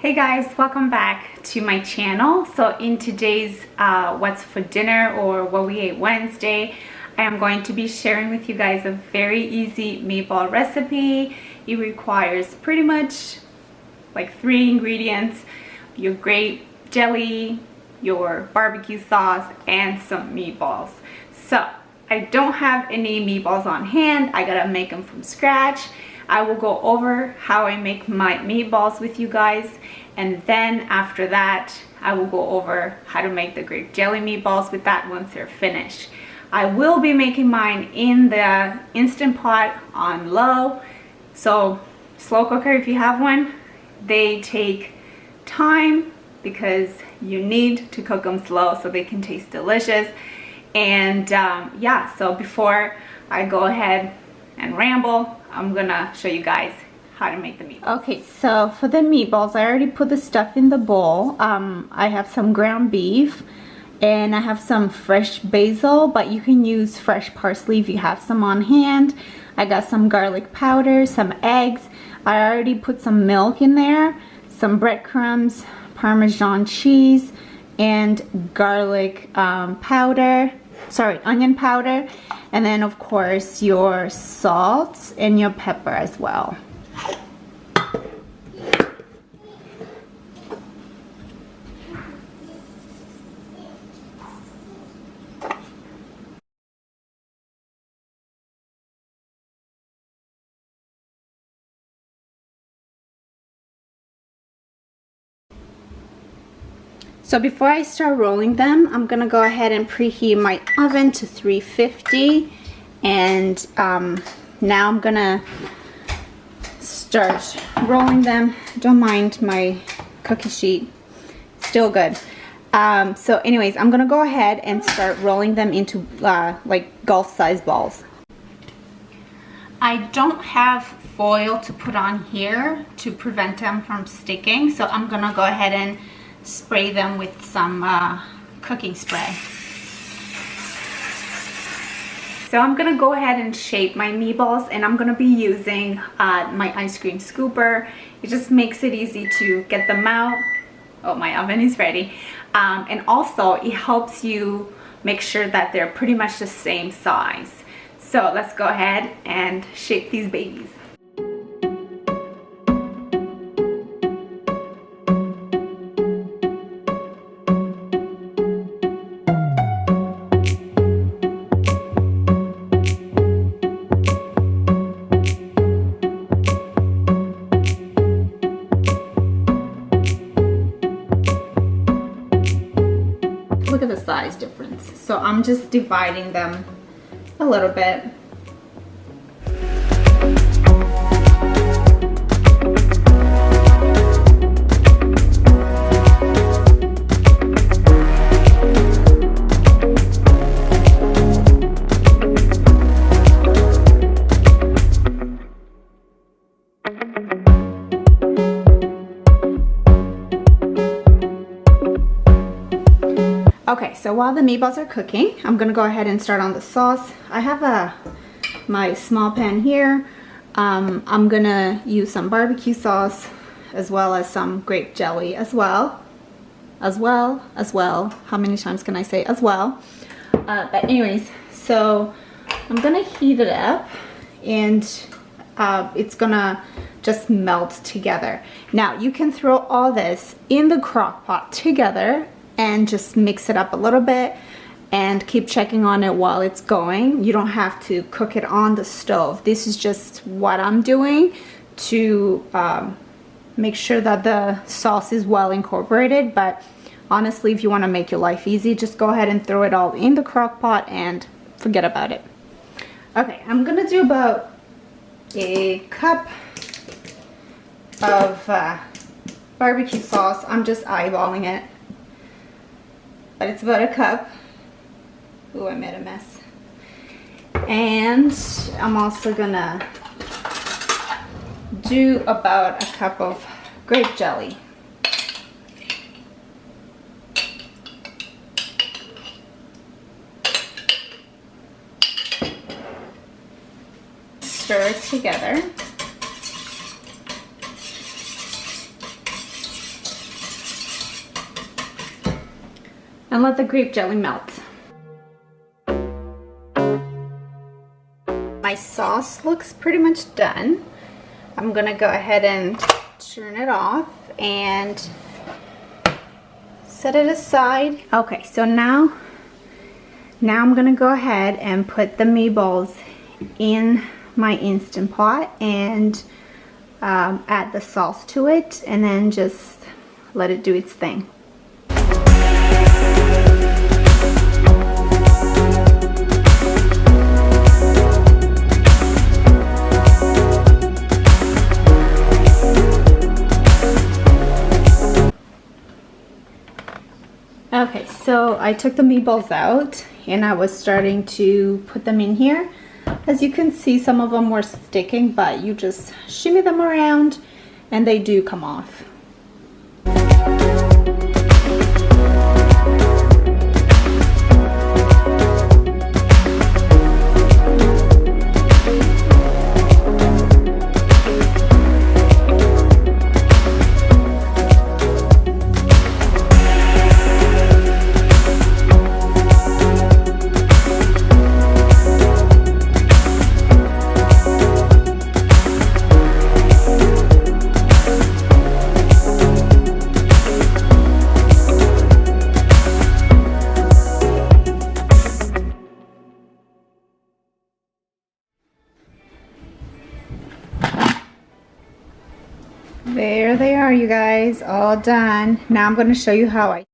Hey guys, welcome back to my channel. So in today's what's for dinner or what we ate Wednesday, I am going to be sharing with you guys a very easy meatball recipe. It requires pretty much like 3 ingredients: your grape jelly, your barbecue sauce, and some meatballs. So I don't have any meatballs on hand. I gotta make them from scratch. I will go over how I make my meatballs with you guys, and then after that I will go over how to make the grape jelly meatballs with that once they're finished. I will be making mine in the Instant Pot on low, so slow cooker if you have one. They take time because you need to cook them slow so they can taste delicious. And yeah, so before I go ahead and ramble, I'm gonna show you guys how to make the meatballs. Okay, so for the meatballs, I already put the stuff in the bowl. I have some ground beef and I have some fresh basil, but you can use fresh parsley if you have some on hand. I got some garlic powder, some eggs. I already put some milk in there, some breadcrumbs, Parmesan cheese, and garlic powder. Sorry, onion powder, and then of course your salt and your pepper as well. So before I start rolling them, I'm gonna go ahead and preheat my oven to 350, and now I'm gonna start rolling them. Don't mind my cookie sheet, still good. So anyways, I'm gonna go ahead and start rolling them into like golf size balls. I don't have foil to put on here to prevent them from sticking, so I'm gonna go ahead and spray them with some cooking spray. So I'm gonna go ahead and shape my meatballs, and I'm gonna be using my ice cream scooper. It just makes it easy to get them out. Oh, my oven is ready. And also it helps you make sure that they're pretty much the same size. So let's go ahead and shape these babies. Look at the size difference. So I'm just dividing them a little bit. Okay, so while the meatballs are cooking, I'm gonna go ahead and start on the sauce. I have my small pan here. I'm gonna use some barbecue sauce as well as some grape jelly as well. How many times can I say as well? But anyways, so I'm gonna heat it up, and it's gonna just melt together. Now you can throw all this in the crock pot together and just mix it up a little bit and keep checking on it while it's going. You don't have to cook it on the stove. This is just what I'm doing to make sure that the sauce is well incorporated. But honestly, if you want to make your life easy, just go ahead and throw it all in the crock pot and forget about it. Okay, I'm gonna do about a cup of barbecue sauce. I'm just eyeballing it, but it's about a cup. Ooh, I made a mess. And I'm also gonna do about a cup of grape jelly. Stir it together. and let the grape jelly melt. My sauce looks pretty much done. I'm gonna go ahead and turn it off and set it aside. Okay, so now I'm gonna go ahead and put the meatballs in my Instant Pot and add the sauce to it, and then just let it do its thing. Okay, so I took the meatballs out and I was starting to put them in here. As you can see, some of them were sticking, but you just shimmy them around and they do come off. There they are, you guys, all done. Now I'm going to show you how I